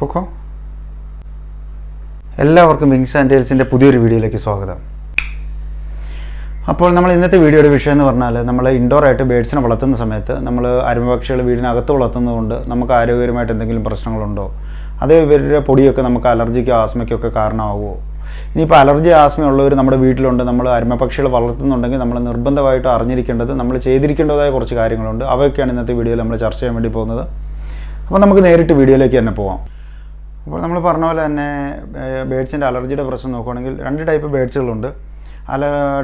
പൊക്കോ. എല്ലാവർക്കും wings and ടെയിൽസിൻ്റെ പുതിയൊരു വീഡിയോയിലേക്ക് സ്വാഗതം. അപ്പോൾ നമ്മൾ ഇന്നത്തെ വീഡിയോയുടെ വിഷയം എന്ന് പറഞ്ഞാൽ, നമ്മൾ ഇൻഡോറായിട്ട് ബേഡ്സിനെ വളർത്തുന്ന സമയത്ത് നമ്മൾ അരുമപക്ഷികൾ വീടിനകത്ത് വളർത്തുന്നതുകൊണ്ട് നമുക്ക് ആരോഗ്യപരമായിട്ട് എന്തെങ്കിലും പ്രശ്നങ്ങളുണ്ടോ, അത് ഇവരുടെ പൊടിയൊക്കെ നമുക്ക് അലർജിക്കോ ആസ്മയ്ക്കൊക്കെ കാരണമാകുമോ? ഇനിയിപ്പോൾ അലർജി ആസ്മ ഉള്ളവർ നമ്മുടെ വീട്ടിലുണ്ട്, നമ്മൾ അരുമപക്ഷികൾ വളർത്തുന്നുണ്ടെങ്കിൽ നമ്മൾ നിർബന്ധമായിട്ട് അറിഞ്ഞിരിക്കേണ്ടത്, നമ്മൾ ചെയ്തിരിക്കേണ്ടതായ കുറച്ച് കാര്യങ്ങളുണ്ട്. അവയൊക്കെയാണ് ഇന്നത്തെ വീഡിയോയിൽ നമ്മൾ ചർച്ച ചെയ്യാൻ വേണ്ടി പോകുന്നത്. അപ്പോൾ നമുക്ക് നേരിട്ട് വീഡിയോയിലേക്ക് തന്നെ പോവാം. അപ്പോൾ നമ്മൾ പറഞ്ഞ പോലെ തന്നെ ബേഡ്സിൻ്റെ അലർജിയുടെ പ്രശ്നം നോക്കുകയാണെങ്കിൽ 2 ടൈപ്പ് ബേഡ്സുകളുണ്ട്.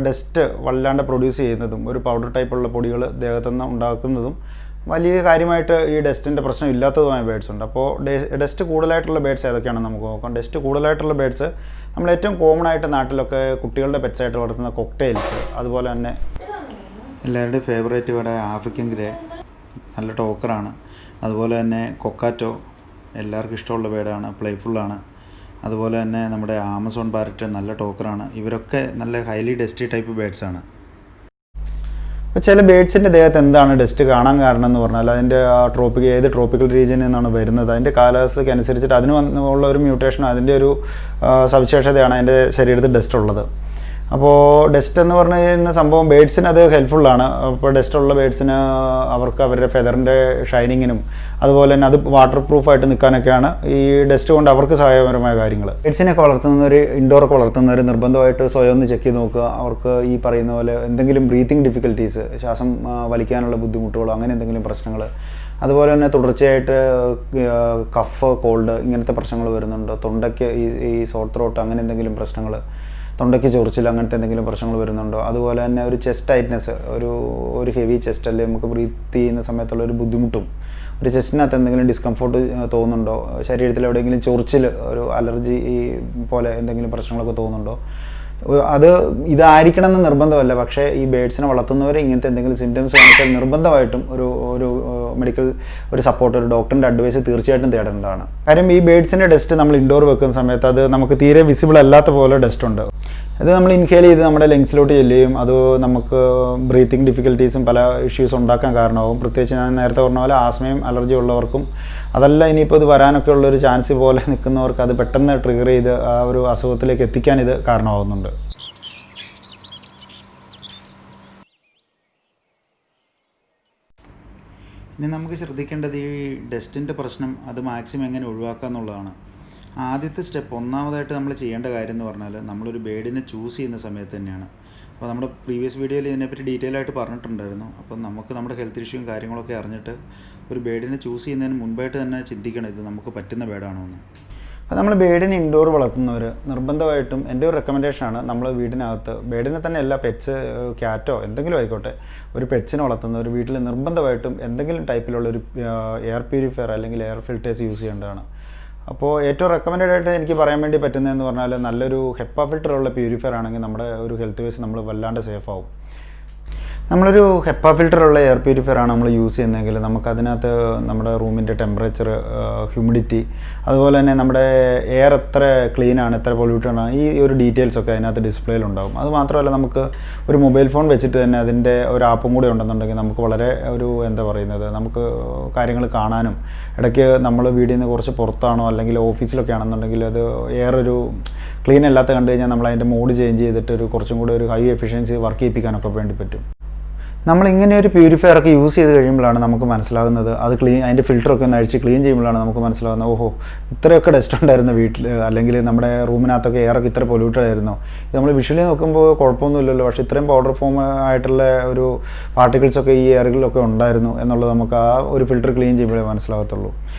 ഡസ്റ്റ് വല്ലാണ്ട് പ്രൊഡ്യൂസ് ചെയ്യുന്നതും ഒരു പൗഡർ ടൈപ്പുള്ള പൊടികൾ ദേഹത്തുനിന്ന് ഉണ്ടാക്കുന്നതും വലിയ കാര്യമായിട്ട് ഈ ഡസ്റ്റിൻ്റെ പ്രശ്നം ഇല്ലാത്തതുമായ ബേഡ്സ് ഉണ്ട്. അപ്പോൾ ഡസ്റ്റ് കൂടുതലായിട്ടുള്ള ബേഡ്സ് ഏതൊക്കെയാണെന്ന് നമുക്ക് നോക്കാം. ഡസ്റ്റ് കൂടുതലായിട്ടുള്ള ബേഡ്സ് നമ്മൾ ഏറ്റവും കോമൺ ആയിട്ട് നാട്ടിലൊക്കെ കുട്ടികളുടെ പെറ്റ്സായിട്ട് വളർത്തുന്ന കൊക്ടെയിൽസ്, അതുപോലെ തന്നെ എല്ലാവരുടെയും ഫേവറേറ്റ് ഇവിടെ ആഫ്രിക്കൻ ഗ്രേ നല്ല ടോക്കറാണ്. അതുപോലെ തന്നെ കൊക്കാറ്റോ എല്ലാവർക്കും ഇഷ്ടമുള്ള ബേഡാണ്, പ്ലേഫുള്ളാണ്. അതുപോലെ തന്നെ നമ്മുടെ ആമസോൺ പാരറ്റ് നല്ല ടോക്കറാണ്. ഇവരൊക്കെ നല്ല ഹൈലി ഡസ്റ്റി ടൈപ്പ് ബേഡ്സാണ്. അപ്പോൾ ചില ബേഡ്സിൻ്റെ ദേഹത്ത് എന്താണ് ഡസ്റ്റ് കാണാൻ കാരണം എന്ന് പറഞ്ഞാൽ, അതിൻ്റെ ഏത് ട്രോപ്പിക്കൽ റീജിയനിൽ നിന്നാണ് വരുന്നത്, അതിൻ്റെ കാലാവസ്ഥയ്ക്ക് അനുസരിച്ചിട്ട് അതിന് ഉള്ള ഒരു മ്യൂട്ടേഷൻ, അതിൻ്റെ ഒരു സവിശേഷതയാണ് അതിൻ്റെ ശരീരത്തിൽ ഡസ്റ്റ് ഉള്ളത്. അപ്പോൾ ഡസ്റ്റ് എന്ന് പറഞ്ഞു കഴിഞ്ഞാൽ സംഭവം ബേഡ്സിന് അത് ഹെൽപ്ഫുള്ളാണ്. അപ്പോൾ ഡസ്റ്റ് ഉള്ള ബേഡ്സിന് അവർക്ക് അവരുടെ ഫെദറിൻ്റെ ഷൈനിങ്ങിനും അതുപോലെ തന്നെ അത് വാട്ടർ പ്രൂഫായിട്ട് നിൽക്കാനൊക്കെയാണ് ഈ ഡസ്റ്റ് കൊണ്ട് അവർക്ക് സഹായകരമായ കാര്യങ്ങൾ. ബേഡ്സിനൊക്കെ വളർത്തുന്നവർ, ഇൻഡോറൊക്കെ വളർത്തുന്നവർ നിർബന്ധമായിട്ട് സ്വയം ഒന്ന് ചെക്ക് ചെയ്ത് നോക്കുക. അവർക്ക് ഈ പറയുന്ന പോലെ എന്തെങ്കിലും ബ്രീത്തിങ് ഡിഫിക്കൽട്ടീസ്, ശ്വാസം വലിക്കാനുള്ള ബുദ്ധിമുട്ടുകളോ അങ്ങനെ എന്തെങ്കിലും പ്രശ്നങ്ങൾ, അതുപോലെ തന്നെ തുടർച്ചയായിട്ട് കഫ്, കോൾഡ് ഇങ്ങനത്തെ പ്രശ്നങ്ങൾ വരുന്നുണ്ടോ, തൊണ്ടയ്ക്ക് ഈ സോർ ത്രോട്ട് അങ്ങനെ എന്തെങ്കിലും പ്രശ്നങ്ങൾ, തൊണ്ടയ്ക്ക് ചൊറിച്ചിൽ അങ്ങനത്തെ എന്തെങ്കിലും പ്രശ്നങ്ങൾ വരുന്നുണ്ടോ, അതുപോലെ തന്നെ ഒരു ചെസ്റ്റ് ടൈറ്റ്നസ്, ഒരു ഹെവി ചെസ്റ്റ് അല്ലെങ്കിൽ നമുക്ക് ബ്രീത്ത് ചെയ്യുന്ന സമയത്തുള്ള ഒരു ബുദ്ധിമുട്ടും, ഒരു ചെസ്റ്റിനകത്ത് എന്തെങ്കിലും ഡിസ്കംഫോർട്ട് തോന്നുന്നുണ്ടോ, ശരീരത്തിൽ എവിടെയെങ്കിലും ചൊറിച്ചിൽ, ഒരു അലർജി പോലെ എന്തെങ്കിലും പ്രശ്നങ്ങളൊക്കെ തോന്നുന്നുണ്ടോ, ഇതായിരിക്കണം എന്ന് നിർബന്ധമല്ല. പക്ഷേ ഈ ബേഡ്സിനെ വളർത്തുന്നവർ ഇങ്ങനത്തെ എന്തെങ്കിലും സിംറ്റംസ് കാണിച്ചാൽ നിർബന്ധമായിട്ടും ഒരു മെഡിക്കൽ ഒരു സപ്പോർട്ട്, ഒരു ഡോക്ടറിൻ്റെ അഡ്വൈസ് തീർച്ചയായിട്ടും തേടേണ്ടതാണ്. കാര്യം ഈ ബേഡ്സിൻ്റെ ഡസ്റ്റ് നമ്മൾ ഇൻഡോർ വെക്കുന്ന സമയത്ത് അത് നമുക്ക് തീരെ വിസിബിൾ അല്ലാത്ത പോലെ ഡസ്റ്റ് ഉണ്ട്. അത് നമ്മൾ ഇൻഹേൽ ചെയ്ത് നമ്മുടെ ലങ്സിലോട്ട് ചെല്ലുകയും അത് നമുക്ക് ബ്രീത്തിങ് ഡിഫിക്കൽട്ടീസും പല ഇഷ്യൂസ് ഉണ്ടാക്കാൻ കാരണമാകും. പ്രത്യേകിച്ച് ഞാൻ നേരത്തെ പറഞ്ഞ പോലെ ആസ്മയും അലർജി ഉള്ളവർക്കും, അതല്ല ഇനിയിപ്പോൾ ഇത് വരാനൊക്കെ ഉള്ളൊരു ചാൻസ് പോലെ നിൽക്കുന്നവർക്ക് അത് പെട്ടെന്ന് ട്രിഗർ ചെയ്ത് ആ ഒരു അസുഖത്തിലേക്ക് എത്തിക്കാൻ ഇത് കാരണമാകുന്നുണ്ട്. ഇനി നമുക്ക് ശ്രദ്ധിക്കേണ്ടത് ഈ ഡസ്റ്റിൻ്റെ പ്രശ്നം അത് മാക്സിമം എങ്ങനെ ഒഴിവാക്കുക എന്നുള്ളതാണ്. ആദ്യത്തെ സ്റ്റെപ്പ്, ഒന്നാമതായിട്ട് നമ്മൾ ചെയ്യേണ്ട കാര്യം എന്ന് പറഞ്ഞാൽ, നമ്മളൊരു ബേഡിനെ ചൂസ് ചെയ്യുന്ന സമയത്ത് തന്നെയാണ്. അപ്പോൾ നമ്മുടെ പ്രീവിയസ് വീഡിയോയിൽ ഇതിനെപ്പറ്റി ഡീറ്റെയിൽ ആയിട്ട് പറഞ്ഞിട്ടുണ്ടായിരുന്നു. അപ്പം നമുക്ക് നമ്മുടെ ഹെൽത്ത് ഇഷ്യൂവും കാര്യങ്ങളൊക്കെ അറിഞ്ഞിട്ട് ഒരു ബേഡിനെ ചൂസ് ചെയ്യുന്നതിന് മുൻപായിട്ട് തന്നെ ചിന്തിക്കണം ഇത് നമുക്ക് പറ്റുന്ന ബേഡാണോ എന്ന്. അപ്പോൾ നമ്മൾ ബേഡിനെ ഇൻഡോർ വളർത്തുന്നവർ നിർബന്ധമായിട്ടും എൻ്റെ ഒരു റെക്കമെൻഡേഷനാണ്, നമ്മൾ വീടിനകത്ത് ബേഡിനെ തന്നെ എല്ലാ പെറ്റ്സ്, ക്യാറ്റോ എന്തെങ്കിലും ആയിക്കോട്ടെ, ഒരു പെറ്റ്സിനെ വളർത്തുന്നവർ വീട്ടിൽ നിർബന്ധമായിട്ടും എന്തെങ്കിലും ടൈപ്പിലുള്ളൊരു എയർ പ്യൂരിഫയർ അല്ലെങ്കിൽ എയർ ഫിൽറ്റേഴ്സ് യൂസ് ചെയ്യേണ്ടതാണ്. അപ്പോൾ ഏറ്റവും റെക്കമെൻഡഡ് ആയിട്ട് എനിക്ക് പറയാൻ വേണ്ടി പറ്റുന്നതെന്ന് പറഞ്ഞാൽ, നല്ലൊരു ഹെപ്പ ഫിൽറ്ററുള്ള പ്യൂരിഫയർ ആണെങ്കിൽ നമ്മുടെ ഒരു ഹെൽത്ത് വൈസ് നമ്മൾ വല്ലാണ്ട് സേഫ് ആവും. നമ്മളൊരു ഹെപ്പ ഫിൽറ്ററുള്ള എയർ പ്യൂരിഫയർ ആണ് നമ്മൾ യൂസ് ചെയ്യുന്നതെങ്കിൽ നമുക്കതിനകത്ത് നമ്മുടെ റൂമിൻ്റെ ടെമ്പറേച്ചർ, ഹ്യൂമിഡിറ്റി, അതുപോലെ തന്നെ നമ്മുടെ എയർ എത്ര ക്ലീനാണ്, എത്ര പൊല്യൂട്ടഡ് ആണ്, ഈ ഒരു ഡീറ്റെയിൽസൊക്കെ അതിനകത്ത് ഡിസ്പ്ലേയിലുണ്ടാകും. അത് മാത്രമല്ല, നമുക്ക് ഒരു മൊബൈൽ ഫോൺ വെച്ചിട്ട് തന്നെ അതിൻ്റെ ഒരു ആപ്പും കൂടെ ഉണ്ടെന്നുണ്ടെങ്കിൽ നമുക്ക് വളരെ നമുക്ക് കാര്യങ്ങൾ കാണാനും, ഇടയ്ക്ക് നമ്മൾ വീട്ടിൽ നിന്ന് കുറച്ച് പുറത്താണോ അല്ലെങ്കിൽ ഓഫീസിലൊക്കെ ആണെന്നുണ്ടെങ്കിൽ അത് എയർ ഒരു ക്ലീൻ അല്ലാത്ത കണ്ടു കഴിഞ്ഞാൽ നമ്മൾ അതിൻ്റെ മോഡ് ചേഞ്ച് ചെയ്തിട്ട് കുറച്ചും കൂടെ ഒരു ഹൈ എഫിഷ്യൻസി വർക്ക് ചെയ്യിപ്പിക്കാനൊക്കെ വേണ്ടി പറ്റും. നമ്മളിങ്ങനെ ഒരു പ്യൂരിഫയറൊക്കെ യൂസ് ചെയ്ത് കഴിയുമ്പോഴാണ് നമുക്ക് മനസ്സിലാകുന്നത്, അത് അതിൻ്റെ ഫിൽറ്ററൊക്കെ ഒന്ന് അഴിച്ച് ക്ലീൻ ചെയ്യുമ്പോഴാണ് നമുക്ക് മനസ്സിലാകുന്നത്, ഓഹോ ഇത്രയൊക്കെ ഡസ്റ്റ് ഉണ്ടായിരുന്നു വീട്ടിൽ, അല്ലെങ്കിൽ നമ്മുടെ റൂമിനകത്തൊക്കെ എയറൊക്കെ ഇത്ര പൊല്യൂട്ടഡ് ആയിരുന്നു. ഇത് നമ്മൾ വിഷ്വലി നോക്കുമ്പോൾ കുഴപ്പമൊന്നുമില്ലല്ലോ, പക്ഷേ ഇത്രയും പൗഡർ ഫോം ആയിട്ടുള്ള ഒരു പാർട്ടിക്കിൾസൊക്കെ ഈ എയറുകളിലൊക്കെ ഉണ്ടായിരുന്നു എന്നുള്ളത് നമുക്ക് ആ ഒരു ഫിൽറ്റർ ക്ലീൻ ചെയ്യുമ്പോഴേ മനസ്സിലാകത്തുള്ളൂ.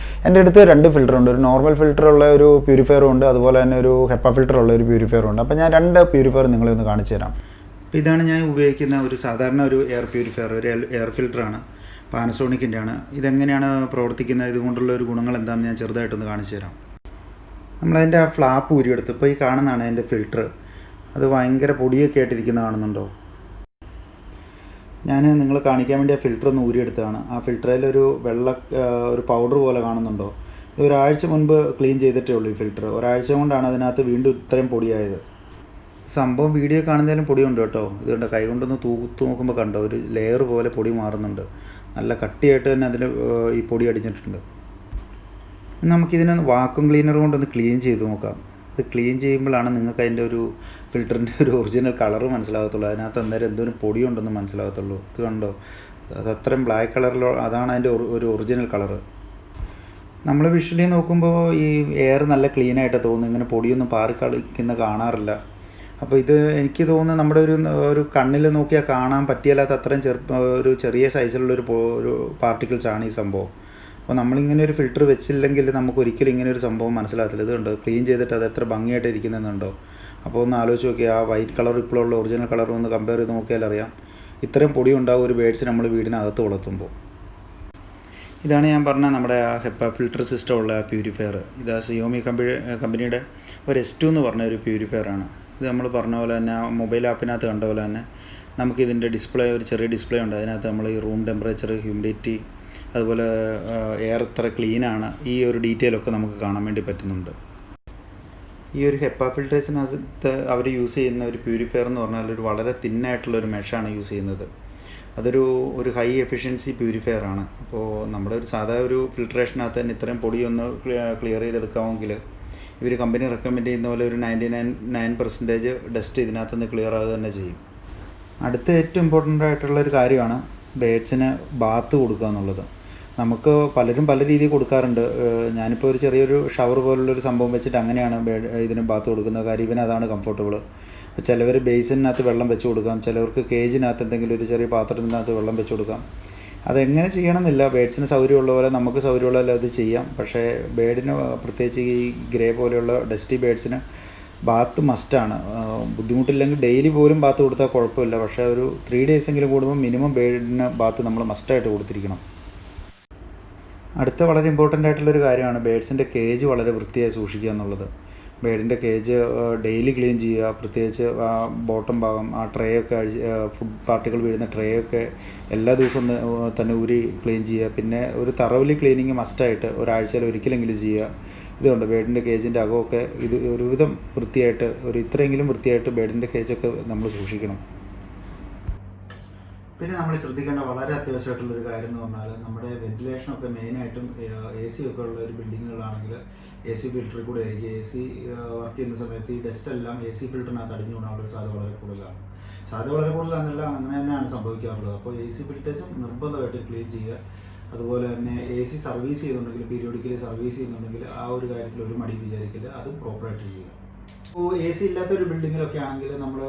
എൻ്റെ അടുത്ത് 2 ഫിൽറ്ററുണ്ട്, ഒരു നോർമൽ ഫിൽറ്ററുള്ള ഒരു പ്യൂരിഫയറും ഉണ്ട്, അതുപോലെ തന്നെ ഒരു ഹെപ്പ ഫിൽറ്ററുള്ള ഒരു പ്യൂരിഫയറും ഉണ്ട്. അപ്പോൾ ഞാൻ 2 പ്യൂരിഫയർ നിങ്ങളെ ഒന്ന് കാണിച്ചു തരാം. അപ്പോൾ ഇതാണ് ഞാൻ ഉപയോഗിക്കുന്ന ഒരു സാധാരണ ഒരു എയർ പ്യൂരിഫയർ, ഒരു എയർ ഫിൽറ്ററാണ്, പാനസോണിക്കിൻ്റെ ആണ്. ഇതെങ്ങനെയാണ് പ്രവർത്തിക്കുന്നത്, ഇതുകൊണ്ടുള്ള ഒരു ഗുണങ്ങൾ എന്താണെന്ന് ഞാൻ ചെറുതായിട്ടൊന്ന് കാണിച്ചു തരാം. നമ്മളതിൻ്റെ ആ ഫ്ലാപ്പ് ഊരിയെടുത്ത്, ഇപ്പോൾ ഈ കാണുന്നതാണ് എൻ്റെ ഫിൽറ്റർ, അത് ഭയങ്കര പൊടിയൊക്കെ ആയിട്ടിരിക്കുന്ന കാണുന്നുണ്ടോ. ഞാൻ നിങ്ങളെ കാണിക്കാൻ വേണ്ടി ആ ഫിൽറ്റർ ഒന്ന് ഊരിയെടുത്തതാണ്. ആ ഫിൽറ്ററിൽ ഒരു പൗഡർ പോലെ കാണുന്നുണ്ടോ. ഇത് ഒരാഴ്ച മുൻപ് ക്ലീൻ ചെയ്തിട്ടേ ഉള്ളൂ ഈ ഫിൽറ്റർ. ഒരാഴ്ച കൊണ്ടാണ് അതിനകത്ത് വീണ്ടും ഇത്രയും പൊടിയായത്. സംഭവം വീഡിയോ കാണുന്നതിലും പൊടിയുണ്ട് കേട്ടോ. ഇതുകൊണ്ട് കൈ കൊണ്ടൊന്ന് തൂത്ത് നോക്കുമ്പോൾ കണ്ടോ, ഒരു ലെയർ പോലെ പൊടി മാറുന്നുണ്ട്. നല്ല കട്ടിയായിട്ട് തന്നെ അതിൽ ഈ പൊടി അടിച്ചിട്ടുണ്ട്. നമുക്കിതിനൊന്ന് വാക്വം ക്ലീനർ കൊണ്ടൊന്ന് ക്ലീൻ ചെയ്ത് നോക്കാം. ഇത് ക്ലീൻ ചെയ്യുമ്പോഴാണ് നിങ്ങൾക്ക് അതിൻ്റെ ഒരു ഫിൽറ്ററിൻ്റെ ഒരു ഒറിജിനൽ കളറ് മനസ്സിലാകത്തുള്ളൂ. അതിനകത്ത് അന്നേരം എന്തോരം പൊടിയുണ്ടെന്ന് മനസ്സിലാകത്തുള്ളൂ. ഇത് കണ്ടോ, അത് അത്രയും ബ്ലാക്ക് കളറിലോ, അതാണ് അതിൻ്റെ ഒരു ഒറിജിനൽ കളറ്. നമ്മൾ വിഷ്വലി നോക്കുമ്പോൾ ഈ എയർ നല്ല ക്ലീനായിട്ട് തോന്നുന്നു, ഇങ്ങനെ പൊടിയൊന്നും പാറി കളിക്കുന്ന കാണാറില്ല. അപ്പോൾ ഇത് എനിക്ക് തോന്നുന്നു നമ്മുടെ ഒരു കണ്ണിൽ നോക്കിയാൽ കാണാൻ പറ്റിയല്ലാത്ത അത്രയും ഒരു ചെറിയ സൈസിലുള്ളൊരു പാർട്ടിക്കിൾസാണ് ഈ സംഭവം. അപ്പോൾ നമ്മളിങ്ങനെ ഒരു ഫിൽറ്റർ വെച്ചില്ലെങ്കിൽ നമുക്ക് ഒരിക്കലും ഇങ്ങനെ ഒരു സംഭവം മനസ്സിലാകത്തില്ല. ഇതുണ്ട് ക്ലീൻ ചെയ്തിട്ട് അത് എത്ര ഭംഗിയായിട്ട് ഇരിക്കുന്നുണ്ടോ. അപ്പോൾ ഒന്ന് ആലോചിച്ച് നോക്കിയാൽ ആ വൈറ്റ് കളർ ഇപ്പോഴുള്ള ഒറിജിനൽ കളർ ഒന്ന് കമ്പയർ ചെയ്ത് നോക്കിയാൽ അറിയാം ഇത്രയും പൊടി ഉണ്ടാവും ഒരു ബേഡ്സ് നമ്മൾ വീടിനകത്ത് വളർത്തുമ്പോൾ. ഇതാണ് ഞാൻ പറഞ്ഞ നമ്മുടെ ആ ഹെപ്പ ഫിൽറ്റർ സിസ്റ്റം ഉള്ള പ്യൂരിഫയർ. ഇത് സിയോമി കമ്പനിയുടെ ഒരു S2 എന്ന് പറഞ്ഞ ഒരു പ്യൂരിഫയറാണ്. ഇത് നമ്മൾ പറഞ്ഞ പോലെ തന്നെ മൊബൈൽ ആപ്പിനകത്ത് കണ്ട പോലെ തന്നെ നമുക്കിതിൻ്റെ ഡിസ്പ്ലേ, ഒരു ചെറിയ ഡിസ്പ്ലേ ഉണ്ട്. അതിനകത്ത് നമ്മൾ ഈ റൂം ടെമ്പറേച്ചർ, ഹ്യൂമിഡിറ്റി, അതുപോലെ എയർ എത്ര ക്ലീനാണ്, ഈ ഒരു ഡീറ്റെയിലൊക്കെ നമുക്ക് കാണാൻ വേണ്ടി പറ്റുന്നുണ്ട്. ഈ ഒരു ഹെപ്പ ഫിൽറ്റേഴ്സിനകത്ത് അവർ യൂസ് ചെയ്യുന്ന ഒരു പ്യൂരിഫയർ എന്ന് പറഞ്ഞാൽ ഒരു വളരെ തിന്നായിട്ടുള്ളൊരു മെഷാണ് യൂസ് ചെയ്യുന്നത്. അതൊരു ഹൈ എഫിഷ്യൻസി പ്യൂരിഫയർ ആണ്. അപ്പോൾ നമ്മുടെ ഒരു സാധാ ഒരു ഫിൽട്രേഷനകത്ത് തന്നെ ഇത്രയും പൊടിയൊന്ന് ക്ലിയർ ചെയ്തെടുക്കാമെങ്കിൽ ഇവർ കമ്പനി റെക്കമെൻഡ് ചെയ്യുന്ന പോലെ ഒരു 99% ഡസ്റ്റ് ഇതിനകത്ത് നിന്ന് ക്ലിയർ ആകുക തന്നെ ചെയ്യും. അടുത്ത ഏറ്റവും ഇമ്പോർട്ടൻ്റ് ആയിട്ടുള്ളൊരു കാര്യമാണ് ബേഡ്സിന് ബാത്ത് കൊടുക്കുക എന്നുള്ളത്. നമുക്ക് പലരും പല രീതിയിൽ കൊടുക്കാറുണ്ട്. ഞാനിപ്പോൾ ഒരു ചെറിയൊരു ഷവർ പോലുള്ളൊരു സംഭവം വെച്ചിട്ട് അങ്ങനെയാണ് ഇതിന് ബാത്ത് കൊടുക്കുന്നത്. കാര്യം ഇവന് അതാണ് കംഫർട്ടബിൾ. ചിലവർ ബേസിനകത്ത് വെള്ളം വെച്ച് കൊടുക്കാം, ചിലവർക്ക് കേജിനകത്ത് എന്തെങ്കിലും ഒരു ചെറിയ പാത്രത്തിനകത്ത് വെള്ളം വെച്ച് കൊടുക്കാം. അതെങ്ങനെ ചെയ്യണമെന്നില്ല, ബേഡ്സിന് സൗകര്യമുള്ള പോലെ നമുക്ക് സൗകര്യമുള്ള പോലെ അത് ചെയ്യാം. പക്ഷേ ബേഡിന്, പ്രത്യേകിച്ച് ഈ ഗ്രേ പോലെയുള്ള ഡസ്റ്റി ബേഡ്സിന് ബാത്ത് മസ്റ്റാണ്. ബുദ്ധിമുട്ടില്ലെങ്കിൽ ഡെയിലി പോലും ബാത്ത് കൊടുത്താൽ കുഴപ്പമില്ല. പക്ഷേ ഒരു 3 days എങ്കിലും കൂടുമ്പോൾ മിനിമം ബേഡിന് ബാത്ത് നമ്മൾ മസ്റ്റായിട്ട് കൊടുത്തിരിക്കണം. അടുത്ത വളരെ ഇമ്പോർട്ടൻ്റ് ആയിട്ടുള്ളൊരു കാര്യമാണ് ബേഡ്സിൻ്റെ കേജ് വളരെ വൃത്തിയായി സൂക്ഷിക്കുക എന്നുള്ളത്. ബേഡിൻ്റെ കേജ് ഡെയിലി ക്ലീൻ ചെയ്യുക. പ്രത്യേകിച്ച് ആ ബോട്ടം ഭാഗം, ആ ട്രേ ഒക്കെ ഫുഡ് പാർട്ടികൾ വീഴുന്ന ട്രേ ഒക്കെ എല്ലാ ദിവസവും തന്നെ ഊരി ക്ലീൻ ചെയ്യുക. പിന്നെ ഒരു തറവലി ക്ലീനിങ് മസ്റ്റായിട്ട് ഒരാഴ്ചയിൽ ഒരിക്കലെങ്കിലും ചെയ്യുക. ഇതുകൊണ്ട് ബേഡിൻ്റെ കേജിൻ്റെ അകമൊക്കെ ഇത് ഒരുവിധം വൃത്തിയായിട്ട്, ഇത്രയെങ്കിലും വൃത്തിയായിട്ട് ബേഡിൻ്റെ കേജൊക്കെ നമ്മൾ സൂക്ഷിക്കണം. പിന്നെ നമ്മൾ ശ്രദ്ധിക്കേണ്ട വളരെ അത്യാവശ്യമായിട്ടുള്ളൊരു കാര്യം എന്ന് പറഞ്ഞാൽ നമ്മുടെ വെന്റിലേഷനൊക്കെ മെയിനായിട്ടും AC ഒക്കെ ഉള്ള ഒരു ബിൽഡിങ്ങുകളാണെങ്കിൽ AC ഫിൽറ്ററിൽ കൂടെ ആയിരിക്കും. AC വർക്ക് ചെയ്യുന്ന സമയത്ത് ഈ ഡസ്റ്റ് എല്ലാം AC ഫിൽറ്ററിനകത്ത് അടിഞ്ഞു കൂടാനുള്ള സാധ്യത വളരെ കൂടുതലാണ്. സാധ്യത വളരെ കൂടുതലാണെന്നല്ല, അങ്ങനെ തന്നെയാണ് സംഭവിക്കാറുള്ളത്. അപ്പോൾ AC ഫിൽറ്റേഴ്സും നിർബന്ധമായിട്ട് ക്ലീൻ ചെയ്യുക. അതുപോലെ തന്നെ AC സർവീസ് ചെയ്യുന്നുണ്ടെങ്കിൽ, പീരിയോഡിക്കലി സർവീസ് ചെയ്യുന്നുണ്ടെങ്കിൽ ആ ഒരു കാര്യത്തിൽ ഒരു മടി വിചാരിക്കില്ല, അതും പ്രോപ്പറായിട്ട് ചെയ്യുക. ഇപ്പോൾ AC ഇല്ലാത്തൊരു ബിൽഡിങ്ങിലൊക്കെ ആണെങ്കിൽ നമ്മൾ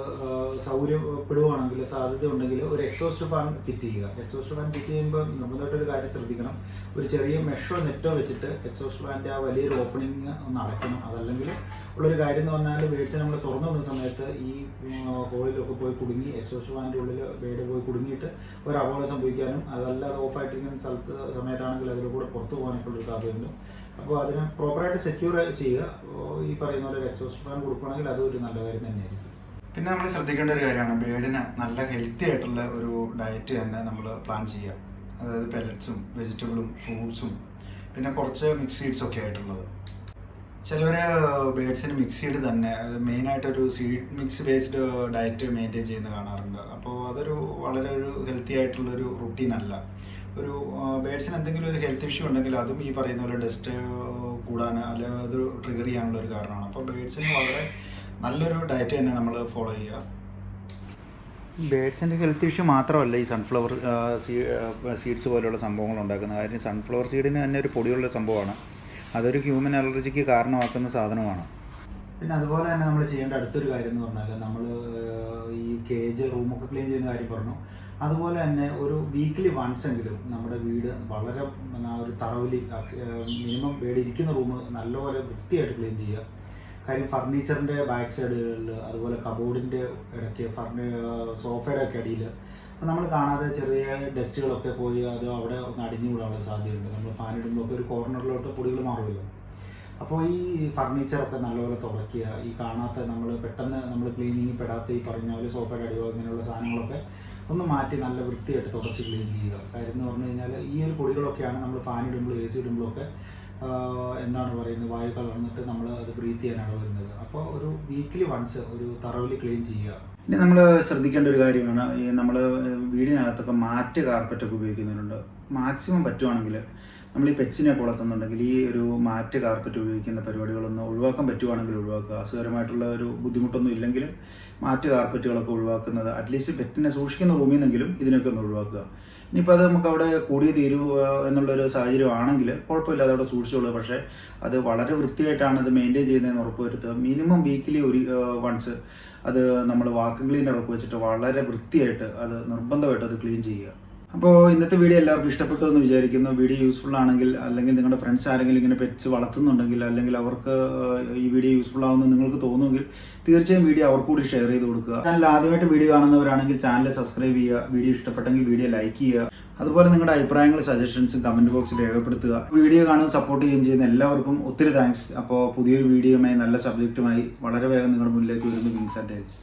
സൗകര്യപ്പെടുകയാണെങ്കിൽ, സാധ്യത ഉണ്ടെങ്കിൽ ഒരു എക്സോസ്റ്റ് ഫാൻ ഫിറ്റ് ചെയ്യുക. എക്സോസ്റ്റ് ഫാൻ ഫിറ്റ് ചെയ്യുമ്പോൾ നമ്മളായിട്ടൊരു കാര്യം ശ്രദ്ധിക്കണം, ഒരു ചെറിയ മെഷോ നെറ്റോ വെച്ചിട്ട് എക്സോസ്റ്റ് ഫാനിൻ്റെ ആ വലിയൊരു ഓപ്പണിങ് ഒന്ന് അടയ്ക്കണം. അതല്ലെങ്കിൽ ഉള്ളൊരു കാര്യം എന്ന് പറഞ്ഞാൽ ബേഡ്സിനെ നമ്മൾ തുറന്നു വിടുന്ന സമയത്ത് ഈ ഹോളിലൊക്കെ പോയി കുടുങ്ങി, എക്സോസ്റ്റ് ഫാനിൻ്റെ ഉള്ളിൽ ബേഡ് പോയി കുടുങ്ങിയിട്ട് ഒരു അപകടം സംഭവിക്കാനും, അതല്ലാതെ ഓഫായിട്ടിരിക്കുന്ന സമയത്താണെങ്കിൽ അതിൽ കൂടെ പുറത്തു പോകാനൊക്കെ ഉള്ളൊരു സാധ്യതയുണ്ട്. അപ്പോൾ അതിനെ പ്രോപ്പറായിട്ട് സെക്യൂർ ചെയ്യുക. ഈ പറയുന്ന പോലെ ഒരു എക്സോസ്റ്റ് ഫാൻ കൊടുക്കുകയാണെങ്കിൽ അതൊരു നല്ല കാര്യം തന്നെയായിരിക്കും. പിന്നെ നമ്മൾ ശ്രദ്ധിക്കേണ്ട ഒരു കാര്യമാണ് ബേഡിന് നല്ല ഹെൽത്തി ആയിട്ടുള്ള ഒരു ഡയറ്റ് തന്നെ നമ്മൾ പ്ലാൻ ചെയ്യുക. അതായത് പെല്ലറ്റ്സും, വെജിറ്റബിളും, ഫ്രൂട്ട്സും, പിന്നെ കുറച്ച് മിക്സ് സീഡ്സ് ഒക്കെ ആയിട്ടുള്ളത്. ചിലവർ ബേഡ്സിന് മിക്സ് സീഡ് തന്നെ മെയിനായിട്ടൊരു seed mix based diet maintain ചെയ്യുന്നത് കാണാറുണ്ട്. അപ്പോൾ അതൊരു വളരെ ഒരു ഹെൽത്തി ആയിട്ടുള്ളൊരു റുട്ടീനല്ല. ഒരു ബേഡ്സിന് എന്തെങ്കിലും ഒരു ഹെൽത്ത് ഇഷ്യൂ ഉണ്ടെങ്കിൽ അതും ഈ പറയുന്ന പോലെ ഡസ്റ്റ് കൂടാൻ അല്ലെങ്കിൽ അത് ട്രിഗർ ചെയ്യാനുള്ള ഒരു കാരണമാണ്. അപ്പോൾ ബേഡ്സിന് വളരെ നല്ലൊരു ഡയറ്റ് തന്നെ നമ്മൾ ഫോളോ ചെയ്യുക. ബേഡ്സിൻ്റെ ഹെൽത്ത് ഇഷ്യൂ മാത്രമല്ല ഈ സൺഫ്ലവർ സീഡ്സ് പോലെയുള്ള സംഭവങ്ങൾ ഉണ്ടാക്കുന്ന കാര്യം. സൺഫ്ലവർ സീഡിന് തന്നെ ഒരു പൊടിയുള്ള സംഭവമാണ്. അതൊരു ഹ്യൂമൻ അലർജിക്ക് കാരണമാക്കുന്ന സാധനമാണ്. പിന്നെ അതുപോലെ തന്നെ നമ്മൾ ചെയ്യേണ്ട അടുത്തൊരു കാര്യം എന്ന് പറഞ്ഞാൽ നമ്മൾ ഈ കേജ്, റൂമൊക്കെ ക്ലീൻ ചെയ്യുന്ന കാര്യം പറഞ്ഞു. അതുപോലെ തന്നെ ഒരു വീക്ക്ലി വൺസ് എങ്കിലും നമ്മുടെ വീട് വളരെ ഒരു തറവലി, മിനിമം ബേഡ് ഇരിക്കുന്ന റൂം നല്ലപോലെ വൃത്തിയായിട്ട് ക്ലീൻ ചെയ്യുക. കാര്യം ഫർണിച്ചറിൻ്റെ ബാക്ക് സൈഡുകളിൽ, അതുപോലെ കബോർഡിൻ്റെ ഇടയ്ക്ക്, സോഫയുടെ ഒക്കെ അടിയിൽ നമ്മൾ കാണാതെ ചെറിയ ഡസ്റ്റുകളൊക്കെ പോയി അത് അവിടെ ഒന്ന് അടിഞ്ഞു കൂടാനുള്ള സാധ്യതയുണ്ട്. നമ്മൾ ഫാൻ ഇടുമ്പോഴൊക്കെ ഒരു കോർണറിലോട്ട് പൊടികൾ മാറുമല്ലോ. അപ്പോൾ ഈ ഫർണിച്ചറൊക്കെ നല്ലപോലെ തുടയ്ക്കുക. ഈ കാണാത്ത, നമ്മൾ പെട്ടെന്ന് നമ്മൾ ക്ലീനിങ് പെടാത്ത ഈ പറഞ്ഞ പോലെ സോഫയുടെ അടിയോ ഇങ്ങനെയുള്ള സാധനങ്ങളൊക്കെ ഒന്ന് മാറ്റി നല്ല വൃത്തിയായിട്ട് തുടച്ച് ക്ലീൻ ചെയ്യുക. കാര്യം എന്ന് പറഞ്ഞു കഴിഞ്ഞാൽ ഈ ഒരു പൊടികളൊക്കെയാണ് നമ്മൾ ഫാൻ ഇടുമ്പോഴും AC ഇടുമ്പോഴൊക്കെ എന്താണ് പറയുന്നത്, വായു കലർന്നിട്ട് നമ്മൾ അത് ബ്രീത്ത് ചെയ്യാനാണ് വരുന്നത്. അപ്പോൾ ഒരു വീക്ക്ലി വൺസ് ഒരു തറവലി ക്ലീൻ ചെയ്യുക. പിന്നെ നമ്മൾ ശ്രദ്ധിക്കേണ്ട ഒരു കാര്യമാണ്, ഈ നമ്മൾ വീടിനകത്തൊക്കെ മാറ്റ് കാർപ്പറ്റൊക്കെ ഉപയോഗിക്കുന്നുണ്ട്. മാക്സിമം പറ്റുവാണെങ്കിൽ നമ്മൾ ഈ പെറ്റ്സിനെയൊക്കെ വളർത്തുന്നുണ്ടെങ്കിൽ ഈ ഒരു മാറ്റ് കാർപ്പറ്റ് ഉപയോഗിക്കുന്ന പരിപാടികളൊന്നും ഒഴിവാക്കാൻ പറ്റുവാണെങ്കിൽ ഒഴിവാക്കുക. അസുഖകരമായിട്ടുള്ള ഒരു ബുദ്ധിമുട്ടൊന്നും ഇല്ലെങ്കിൽ മാറ്റ് കാർപ്പറ്റുകളൊക്കെ ഒഴിവാക്കുന്നത് അറ്റ്ലീസ്റ്റ് പെറ്റിനെ സൂക്ഷിക്കുന്ന റൂമിൽ നിന്നെങ്കിലും ഇതിനൊക്കെ ഒന്ന് ഒഴിവാക്കുക. ഇനിയിപ്പോൾ അത് നമുക്ക് അവിടെ കൂടിയ തീരൂ എന്നുള്ളൊരു സാഹചര്യം ആണെങ്കിൽ കുഴപ്പമില്ല, അതവിടെ സൂക്ഷിച്ചോളൂ. പക്ഷേ അത് വളരെ വൃത്തിയായിട്ടാണ് അത് മെയിൻറ്റെയിൻ ചെയ്യുന്നതെന്ന് ഉറപ്പുവരുത്തുക. മിനിമം വീക്കിലി വൺസ് അത് നമ്മൾ വാക്യൂം ക്ലീനറൊക്കെ വെച്ചിട്ട് വളരെ വൃത്തിയായിട്ട് അത് നിർബന്ധമായിട്ട് അത് ക്ലീൻ ചെയ്യുക. അപ്പോൾ ഇന്നത്തെ വീഡിയോ എല്ലാവർക്കും ഇഷ്ടപ്പെട്ടു എന്ന് വിചാരിക്കുന്നു. വീഡിയോ യൂസ്ഫുൾ ആണെങ്കിൽ, അല്ലെങ്കിൽ നിങ്ങളുടെ ഫ്രണ്ട്സ് ആരെങ്കിലും ഇങ്ങനെ പെറ്റ്സ് വളർത്തുന്നുണ്ടെങ്കിൽ, അല്ലെങ്കിൽ അവർക്ക് ഈ വീഡിയോ യൂസ്ഫുൾ ആവുമെന്ന് നിങ്ങൾക്ക് തോന്നുമെങ്കിൽ തീർച്ചയായും വീഡിയോ അവർക്ക് കൂടി ഷെയർ ചെയ്ത് കൊടുക്കുക. ചാനൽ ആദ്യമായിട്ട് വീഡിയോ കാണുന്നവരാണെങ്കിൽ ചാനൽ സബ്സ്ക്രൈബ് ചെയ്യുക. വീഡിയോ ഇഷ്ടപ്പെട്ടെങ്കിൽ വീഡിയോ ലൈക്ക് ചെയ്യുക. അതുപോലെ നിങ്ങളുടെ അഭിപ്രായങ്ങളും സജഷൻസും കമൻറ്റ് ബോക്സിൽ രേഖപ്പെടുത്തുക. വീഡിയോ കാണുകയും സപ്പോർട്ട് ചെയ്യുകയും ചെയ്യുന്ന എല്ലാവർക്കും ഒത്തിരി താങ്ക്സ്. അപ്പോൾ പുതിയൊരു വീഡിയോയുമായി നല്ല സബ്ജക്റ്റുമായി വളരെ വേഗം നിങ്ങളുടെ മുന്നിലേക്ക് വരുന്നു. Wings and tiles.